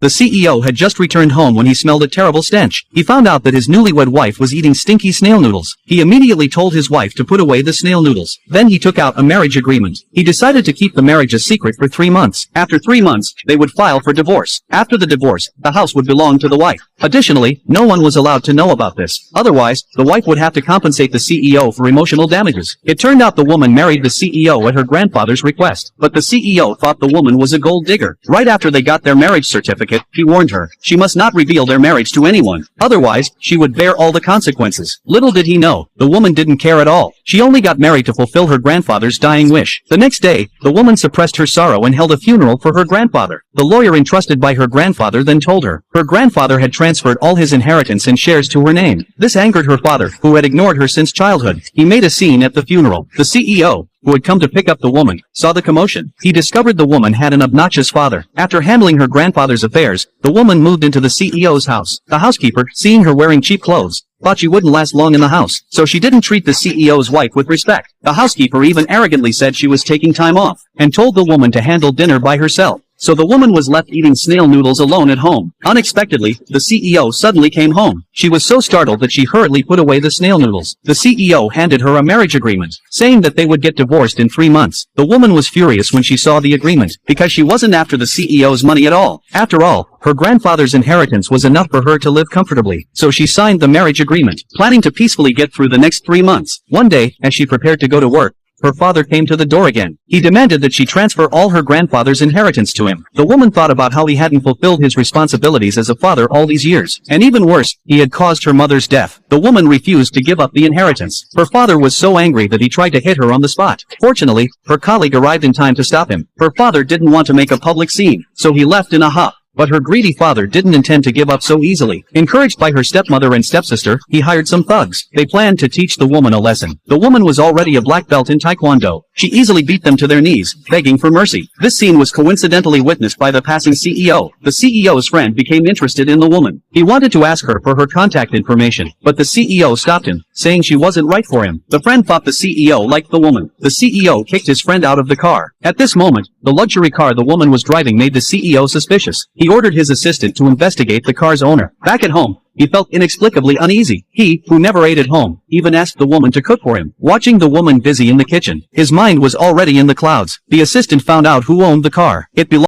The CEO had just returned home when he smelled a terrible stench. He found out that his newlywed wife was eating stinky snail noodles. He immediately told his wife to put away the snail noodles. Then he took out a marriage agreement. He decided to keep the marriage a secret for 3 months. After 3 months, they would file for divorce. After the divorce, the house would belong to the wife. Additionally, no one was allowed to know about this. Otherwise, the wife would have to compensate the CEO for emotional damages. It turned out the woman married the CEO at her grandfather's request. But the CEO thought the woman was a gold digger. Right after they got their marriage certificate, he warned her she must not reveal their marriage to anyone. Otherwise, she would bear all the consequences. Little did he know, the woman didn't care at all. She only got married to fulfill her grandfather's dying wish. The next day, the woman suppressed her sorrow and held a funeral for her grandfather. The lawyer entrusted by her grandfather then told her her grandfather had transferred all his inheritance and shares to her name. This angered her father, who had ignored her since childhood. He made a scene at the funeral. The CEO, who had come to pick up the woman, saw the commotion. He discovered the woman had an obnoxious father. After handling her grandfather's affairs, the woman moved into the CEO's house. The housekeeper, seeing her wearing cheap clothes, thought she wouldn't last long in the house, so she didn't treat the CEO's wife with respect. The housekeeper even arrogantly said she was taking time off, and told the woman to handle dinner by herself. So the woman was left eating snail noodles alone at home. Unexpectedly, the CEO suddenly came home. She was so startled that she hurriedly put away the snail noodles. The CEO handed her a marriage agreement, saying that they would get divorced in 3 months. The woman was furious when she saw the agreement, because she wasn't after the CEO's money at all. After all, her grandfather's inheritance was enough for her to live comfortably. So she signed the marriage agreement, planning to peacefully get through the next 3 months. One day, as she prepared to go to work, her father came to the door again. He demanded that she transfer all her grandfather's inheritance to him. The woman thought about how he hadn't fulfilled his responsibilities as a father all these years. And even worse, he had caused her mother's death. The woman refused to give up the inheritance. Her father was so angry that he tried to hit her on the spot. Fortunately, her colleague arrived in time to stop him. Her father didn't want to make a public scene, so he left in a huff. But her greedy father didn't intend to give up so easily. Encouraged by her stepmother and stepsister, he hired some thugs. They planned to teach the woman a lesson. The woman was already a black belt in Taekwondo. She easily beat them to their knees, begging for mercy. This scene was coincidentally witnessed by the passing CEO. The CEO's friend became interested in the woman. He wanted to ask her for her contact information, but the CEO stopped him, saying she wasn't right for him. The friend thought the CEO liked the woman. The CEO kicked his friend out of the car. At this moment, the luxury car the woman was driving made the CEO suspicious. He ordered his assistant to investigate the car's owner. Back at home, he felt inexplicably uneasy. He, who never ate at home, even asked the woman to cook for him. Watching the woman busy in the kitchen, his mind was already in the clouds. The assistant found out who owned the car. It belonged